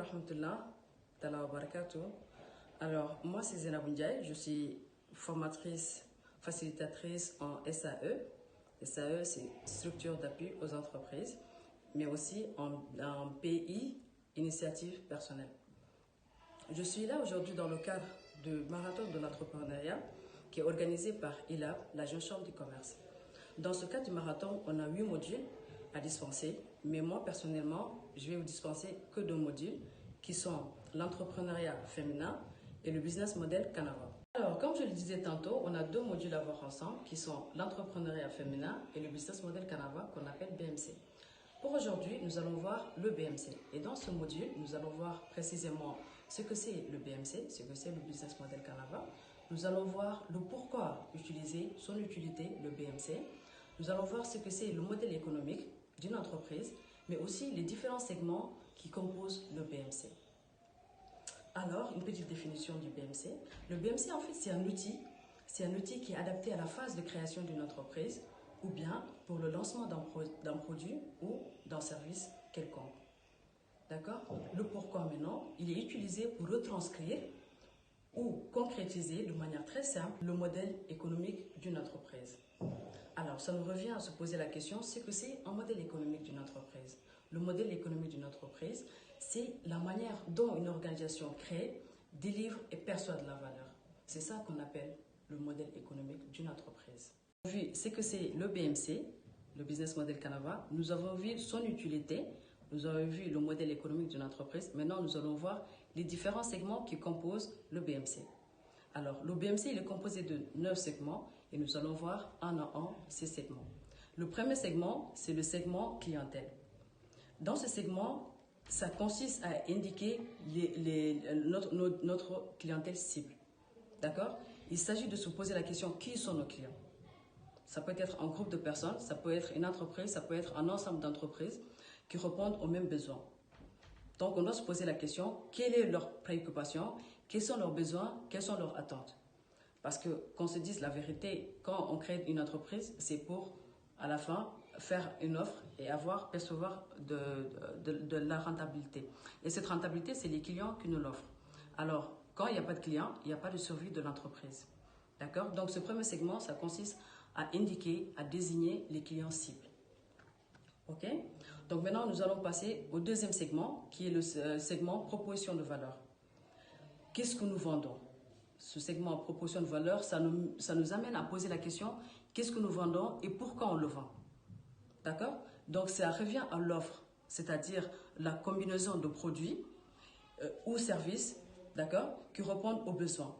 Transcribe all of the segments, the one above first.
rahmatullah, wa barakatuh. Alors, moi, c'est Zena Ndiaye, je suis formatrice, facilitatrice en SAE. SAE, c'est structure d'appui aux entreprises, mais aussi en PI, initiative personnelle. Je suis là aujourd'hui dans le cadre du marathon de l'entrepreneuriat qui est organisé par ILAB, la Jeune Chambre du Commerce. Dans ce cadre du marathon, on a 8 modules à dispenser, mais moi personnellement, je vais vous dispenser que 2 modules qui sont l'entrepreneuriat féminin et le business model Canava. Alors, comme je le disais tantôt, on a 2 modules à voir ensemble qui sont l'entrepreneuriat féminin et le business model Canava qu'on appelle BMC. Pour aujourd'hui, nous allons voir le BMC. Et dans ce module, nous allons voir précisément ce que c'est le BMC, ce que c'est le business model Canava. Nous allons voir le pourquoi utiliser, son utilité, le BMC. Nous allons voir ce que c'est le modèle économique d'une entreprise, mais aussi les différents segments qui composent le BMC. Alors, une petite définition du BMC. Le BMC, en fait, c'est un outil qui est adapté à la phase de création d'une entreprise ou bien pour le lancement d'un produit ou d'un service quelconque. D'accord? Le pourquoi maintenant, il est utilisé pour retranscrire ou concrétiser de manière très simple le modèle économique d'une entreprise. Alors, ça nous revient à se poser la question, c'est que c'est un modèle économique d'une entreprise. Le modèle économique d'une entreprise, c'est la manière dont une organisation crée, délivre et perçoit de la valeur. C'est ça qu'on appelle le modèle économique d'une entreprise. Nous avons vu ce que c'est le BMC, le Business Model Canava. Nous avons vu son utilité. Nous avons vu le modèle économique d'une entreprise. Maintenant, nous allons voir les différents segments qui composent le BMC. Alors, le BMC il est composé de 9 segments et nous allons voir un à un ces segments. Le premier segment, c'est le segment clientèle. Dans ce segment, ça consiste à indiquer notre clientèle cible. D'accord? Il s'agit de se poser la question, qui sont nos clients? Ça peut être un groupe de personnes, ça peut être une entreprise, ça peut être un ensemble d'entreprises qui répondent aux mêmes besoins. Donc, on doit se poser la question, quelle est leur préoccupation, quels sont leurs besoins, quelles sont leurs attentes. Parce que, qu'on se dise la vérité, quand on crée une entreprise, c'est pour, à la fin, faire une offre et percevoir de la rentabilité. Et cette rentabilité, c'est les clients qui nous l'offrent. Alors, quand il n'y a pas de clients, il n'y a pas de survie de l'entreprise. D'accord? Donc, ce premier segment, ça consiste à indiquer, à désigner les clients cibles. Ok? Donc maintenant, nous allons passer au deuxième segment, qui est le segment proposition de valeur. Qu'est-ce que nous vendons? Ce segment proposition de valeur, ça nous amène à poser la question, qu'est-ce que nous vendons et pourquoi on le vend? D'accord? Donc ça revient à l'offre, c'est-à-dire la combinaison de produits ou services, d'accord, qui répondent aux besoins.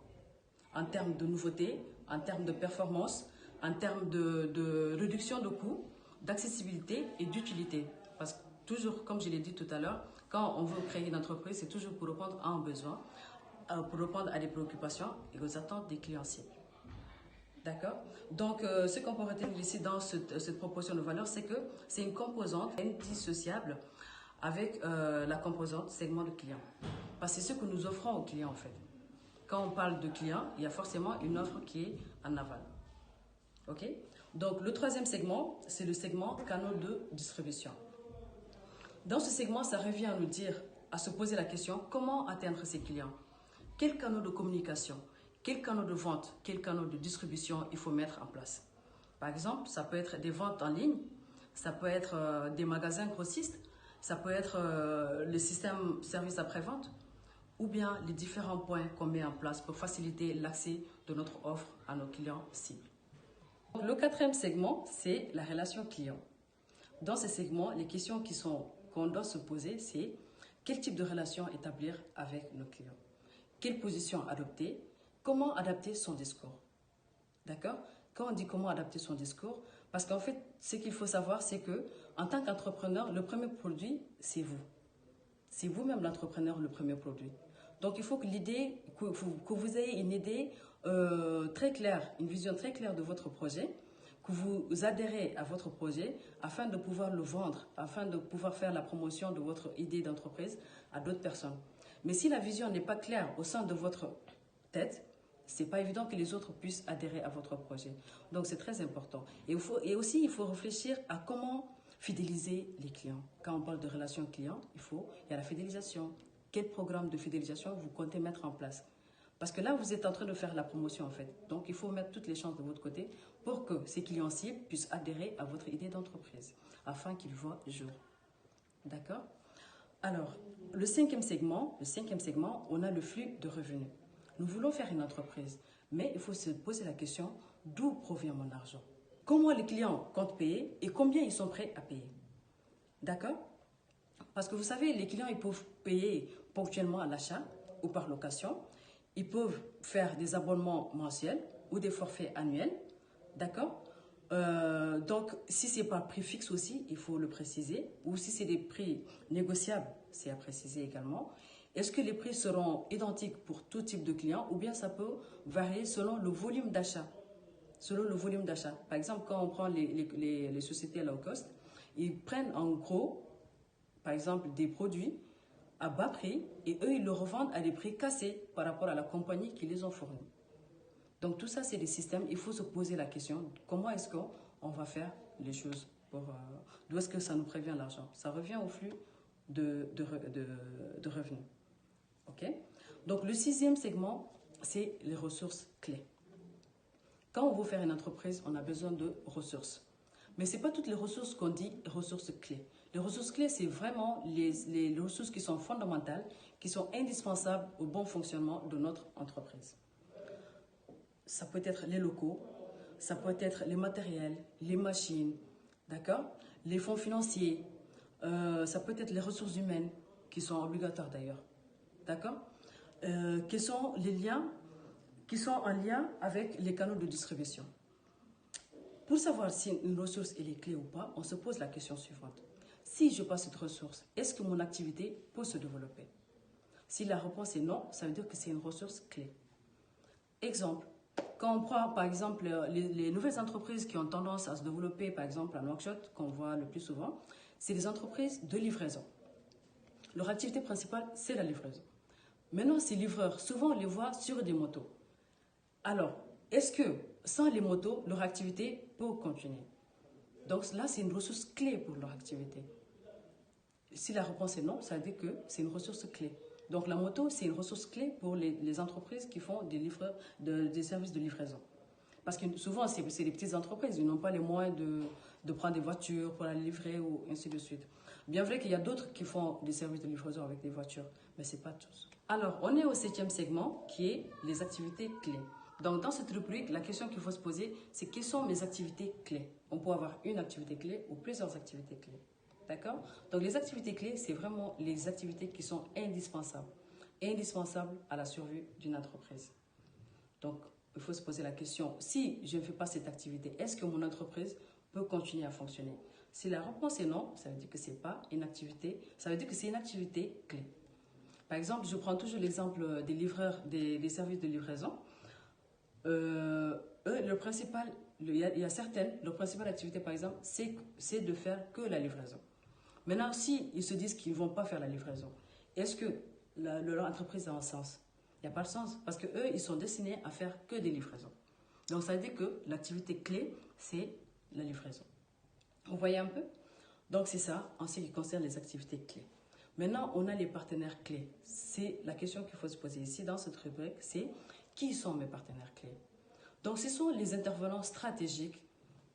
En termes de nouveautés, en termes de performance, en termes de réduction de coûts, d'accessibilité et d'utilité. Parce que toujours, comme je l'ai dit tout à l'heure, quand on veut créer une entreprise, c'est toujours pour répondre à un besoin, pour répondre à des préoccupations et aux attentes des clients cibles. D'accord? Donc, ce qu'on peut retenir ici dans cette proposition de valeur, c'est que c'est une composante indissociable avec la composante segment de client. Parce que c'est ce que nous offrons aux clients en fait. Quand on parle de clients, il y a forcément une offre qui est en aval. Ok? Donc, le troisième segment, c'est le segment canaux de distribution. Dans ce segment, ça revient à nous dire, à se poser la question, comment atteindre ces clients? Quels canaux de communication, quels canaux de vente, quels canaux de distribution il faut mettre en place? Par exemple, ça peut être des ventes en ligne, ça peut être des magasins grossistes, ça peut être le système service après-vente, ou bien les différents points qu'on met en place pour faciliter l'accès de notre offre à nos clients cibles. Le quatrième segment, c'est la relation client. Dans ce segment, les questions qu'on doit se poser, c'est quel type de relation établir avec nos clients? Quelle position adopter? Comment adapter son discours? D'accord? Quand on dit comment adapter son discours, parce qu'en fait, ce qu'il faut savoir, c'est que en tant qu'entrepreneur, le premier produit, c'est vous. C'est vous-même l'entrepreneur, le premier produit. Donc, il faut que vous ayez une idée très claire, une vision très claire de votre projet, que vous adhérez à votre projet afin de pouvoir le vendre, afin de pouvoir faire la promotion de votre idée d'entreprise à d'autres personnes. Mais si la vision n'est pas claire au sein de votre tête, c'est pas évident que les autres puissent adhérer à votre projet. Donc, c'est très important. Et aussi, il faut réfléchir à comment fidéliser les clients. Quand on parle de relation client, il y a la fidélisation, quel programme de fidélisation vous comptez mettre en place. Parce que là, vous êtes en train de faire la promotion en fait. Donc, il faut mettre toutes les chances de votre côté pour que ces clients cibles puissent adhérer à votre idée d'entreprise afin qu'ils voient le jour. D'accord? Alors, le cinquième segment, on a le flux de revenus. Nous voulons faire une entreprise, mais il faut se poser la question, d'où provient mon argent? Comment les clients comptent payer et combien ils sont prêts à payer? D'accord? Parce que vous savez, les clients, ils peuvent payer ponctuellement à l'achat ou par location. Ils peuvent faire des abonnements mensuels ou des forfaits annuels. D'accord? Donc, si c'est par prix fixe aussi, il faut le préciser. Ou si c'est des prix négociables, c'est à préciser également. Est-ce que les prix seront identiques pour tout type de client ou bien ça peut varier selon le volume d'achat? Selon le volume d'achat. Par exemple, quand on prend les sociétés low cost, ils prennent en gros, par exemple, des produits à bas prix et eux, ils le revendent à des prix cassés par rapport à la compagnie qui les ont fournis. Donc tout ça, c'est des systèmes. Il faut se poser la question, comment est-ce qu'on va faire les choses d'où est-ce que ça nous prévient l'argent? Ça revient au flux de revenus. OK? Donc le sixième segment, c'est les ressources clés. Quand on veut faire une entreprise, on a besoin de ressources. Mais ce n'est pas toutes les ressources qu'on dit ressources clés. Les ressources clés, c'est vraiment les ressources qui sont fondamentales, qui sont indispensables au bon fonctionnement de notre entreprise. Ça peut être les locaux, ça peut être les matériels, les machines, d'accord? Les fonds financiers, ça peut être les ressources humaines, qui sont obligatoires d'ailleurs, d'accord? Quels sont les liens qui sont en lien avec les canaux de distribution? Pour savoir si une ressource est clé ou pas, on se pose la question suivante. Si je passe cette ressource, est-ce que mon activité peut se développer? Si la réponse est non, ça veut dire que c'est une ressource clé. Exemple, quand on prend par exemple les nouvelles entreprises qui ont tendance à se développer, par exemple à Nouakchott, qu'on voit le plus souvent, c'est des entreprises de livraison. Leur activité principale, c'est la livraison. Maintenant, ces livreurs, souvent on les voit sur des motos. Alors, est-ce que sans les motos, leur activité peut continuer? Donc là, c'est une ressource clé pour leur activité. Si la réponse est non, ça veut dire que c'est une ressource clé. Donc la moto, c'est une ressource clé pour les entreprises qui font des services de livraison. Parce que souvent, c'est des petites entreprises, ils n'ont pas les moyens de prendre des voitures pour la livrer ou ainsi de suite. Bien vrai qu'il y a d'autres qui font des services de livraison avec des voitures, mais ce n'est pas tous. Alors, on est au septième segment qui est les activités clés. Donc, dans cette rubrique, la question qu'il faut se poser, c'est quelles sont mes activités clés? On peut avoir une activité clé ou plusieurs activités clés. D'accord? Donc, les activités clés, c'est vraiment les activités qui sont indispensables. Indispensables à la survie d'une entreprise. Donc, il faut se poser la question, si je ne fais pas cette activité, est-ce que mon entreprise peut continuer à fonctionner? Si la réponse est non, ça veut dire que ce n'est pas une activité, ça veut dire que c'est une activité clé. Par exemple, je prends toujours l'exemple des livreurs, des services de livraison. Eux, le principal, il y a certaines, leur principale activité, par exemple, c'est de faire que la livraison. Maintenant, si ils se disent qu'ils ne vont pas faire la livraison, est-ce que leur entreprise a un sens? Il n'y a pas de sens, parce qu'eux, ils sont destinés à faire que des livraisons. Donc, ça veut dire que l'activité clé, c'est la livraison. Vous voyez un peu? Donc, c'est ça en ce qui concerne les activités clés. Maintenant, on a les partenaires clés. C'est la question qu'il faut se poser ici dans cette rubrique, c'est qui sont mes partenaires clés? Donc, ce sont les intervenants stratégiques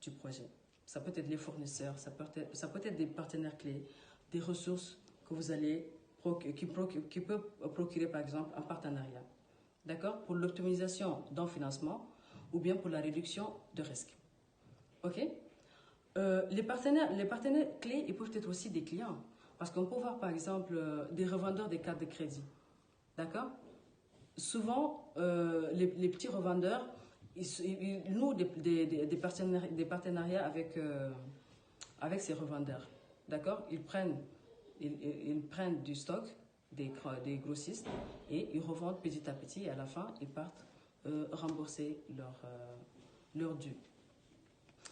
du projet. Ça peut être les fournisseurs, ça peut être des partenaires clés, des ressources que vous allez qui peuvent procurer par exemple un partenariat. D'accord? Pour l'optimisation d'un financement ou bien pour la réduction de risques. OK? Les partenaires clés, ils peuvent être aussi des clients. Parce qu'on peut voir par exemple des revendeurs des cartes de crédit. D'accord? Souvent, les petits revendeurs, ils nouent des partenariats avec ces revendeurs. D'accord? Ils prennent du stock des grossistes et ils revendent petit à petit et à la fin, ils partent rembourser leur dû.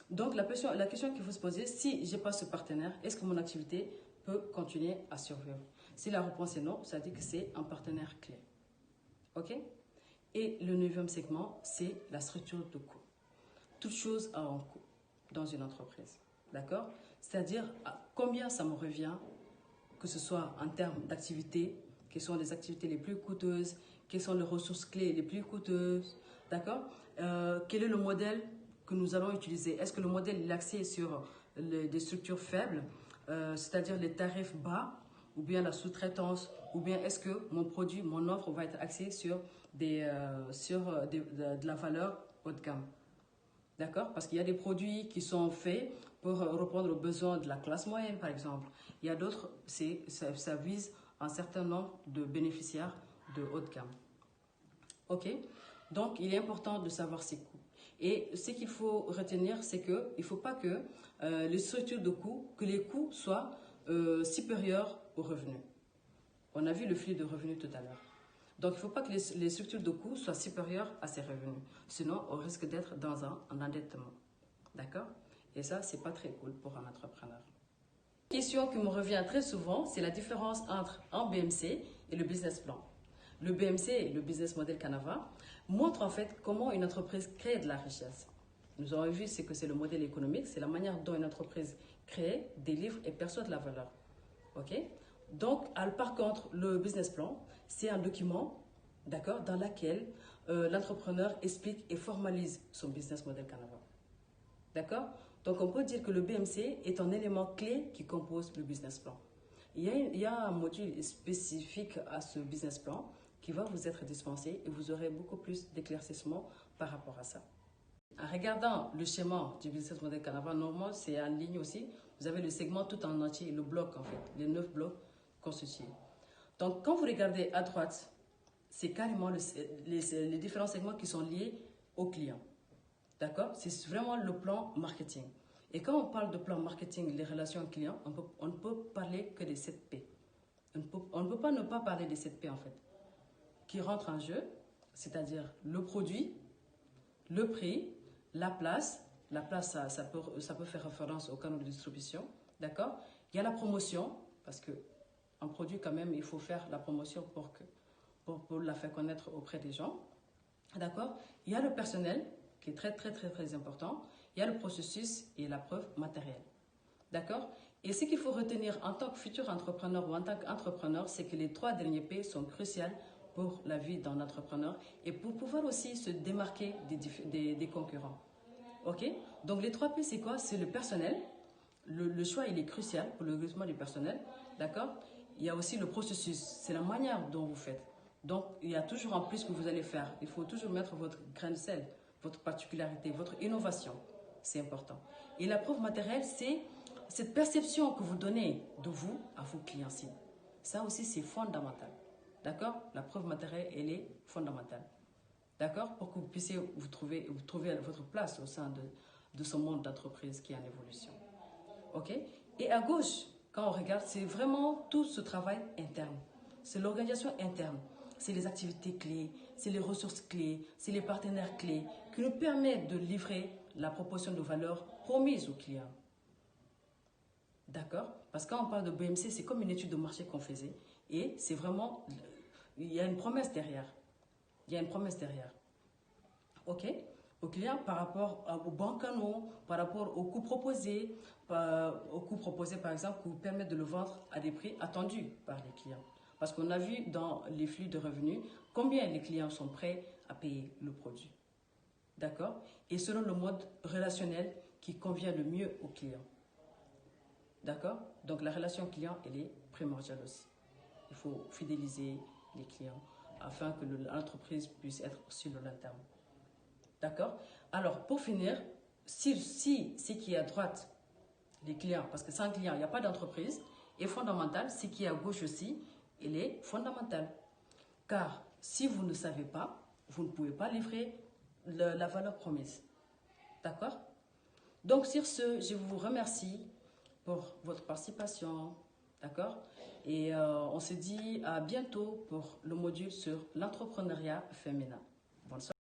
Donc, la question qu'il faut se poser, si je n'ai pas ce partenaire, est-ce que mon activité peut continuer à survivre? Si la réponse est non, ça dit que c'est un partenaire clé. OK? Et le neuvième segment, c'est la structure de coût. Toute chose a un coût dans une entreprise. D'accord? C'est-à-dire combien ça me revient, que ce soit en termes d'activité, quelles sont les activités les plus coûteuses, quelles sont les ressources clés les plus coûteuses, d'accord? Quel est le modèle que nous allons utiliser? Est-ce que le modèle est axé sur des structures faibles, c'est-à-dire les tarifs bas, ou bien la sous-traitance, ou bien est-ce que mon produit, mon offre va être axée sur de la valeur haut de gamme? D'accord? Parce qu'il y a des produits qui sont faits pour répondre aux besoins de la classe moyenne, par exemple. Il y a d'autres, ça vise un certain nombre de bénéficiaires de haut de gamme. OK? Donc, il est important de savoir ses coûts. Et ce qu'il faut retenir, c'est qu'il ne faut pas que les structures de coûts, que les coûts soient supérieurs aux revenus. On a vu le flux de revenus tout à l'heure. Donc, il ne faut pas que les structures de coûts soient supérieures à ces revenus. Sinon, on risque d'être dans un endettement. D'accord? Et ça, ce n'est pas très cool pour un entrepreneur. Une question qui me revient très souvent, c'est la différence entre un BMC et le business plan. Le BMC, le Business Model Canava, montre en fait comment une entreprise crée de la richesse. Nous avons vu ce que c'est le modèle économique, c'est la manière dont une entreprise crée, délivre et perçoit de la valeur. OK? Donc, par contre, le business plan, c'est un document, d'accord, dans lequel l'entrepreneur explique et formalise son business model Canava. D'accord? Donc, on peut dire que le BMC est un élément clé qui compose le business plan. Il y a un module spécifique à ce business plan qui va vous être dispensé et vous aurez beaucoup plus d'éclaircissement par rapport à ça. En regardant le schéma du business model Canava, normalement, c'est en ligne aussi. Vous avez le segment tout en entier, le bloc en fait, les 9 blocs constitués. Donc, quand vous regardez à droite, c'est carrément les différents segments qui sont liés au client. D'accord? C'est vraiment le plan marketing. Et quand on parle de plan marketing, les relations clients, on ne peut parler que des 7 P. On ne peut pas ne pas parler des 7 P en fait, qui rentrent en jeu, c'est-à-dire le produit, le prix, la place. La place, ça peut faire référence au canal de distribution. D'accord? Il y a la promotion, parce qu'un produit, quand même, il faut faire la promotion pour la faire connaître auprès des gens. D'accord? Il y a le personnel, qui est très, très, très, très important. Il y a le processus et la preuve matérielle. D'accord? Et ce qu'il faut retenir en tant que futur entrepreneur ou en tant qu'entrepreneur, c'est que les 3 derniers P sont cruciaux pour la vie d'un entrepreneur et pour pouvoir aussi se démarquer des concurrents. OK? Donc les 3 P, c'est quoi? C'est le personnel. Le choix, il est crucial pour le recrutement du personnel. D'accord? Il y a aussi le processus. C'est la manière dont vous faites. Donc, il y a toujours un plus que vous allez faire. Il faut toujours mettre votre grain de sel, votre particularité, votre innovation. C'est important. Et la preuve matérielle, c'est cette perception que vous donnez de vous à vos clients cibles. Ça aussi, c'est fondamental. D'accord? La preuve matérielle, elle est fondamentale. D'accord? Pour que vous puissiez vous trouver votre place au sein de ce monde d'entreprise qui est en évolution. OK? Et à gauche, quand on regarde, c'est vraiment tout ce travail interne. C'est l'organisation interne. C'est les activités clés, c'est les ressources clés, c'est les partenaires clés qui nous permettent de livrer la proposition de valeur promise aux clients. D'accord? Parce que quand on parle de BMC, c'est comme une étude de marché qu'on faisait. Et c'est vraiment, il y a une promesse derrière. Il y a une promesse derrière. OK? Au client par rapport aux bons canaux, par rapport aux coûts proposés, par exemple, qui vous permettent de le vendre à des prix attendus par les clients. Parce qu'on a vu dans les flux de revenus combien les clients sont prêts à payer le produit. D'accord? Et selon le mode relationnel qui convient le mieux au client. D'accord? Donc la relation client, elle est primordiale aussi. Il faut fidéliser les clients afin que l'entreprise puisse être sur le long terme. D'accord? Alors, pour finir, si ce qui est à droite, les clients, parce que sans client, il n'y a pas d'entreprise, est fondamental, ce qui est à gauche aussi, il est fondamental. Car si vous ne savez pas, vous ne pouvez pas livrer la valeur promise. D'accord? Donc, sur ce, je vous remercie pour votre participation. D'accord? Et on se dit à bientôt pour le module sur l'entrepreneuriat féminin. Bonne soirée.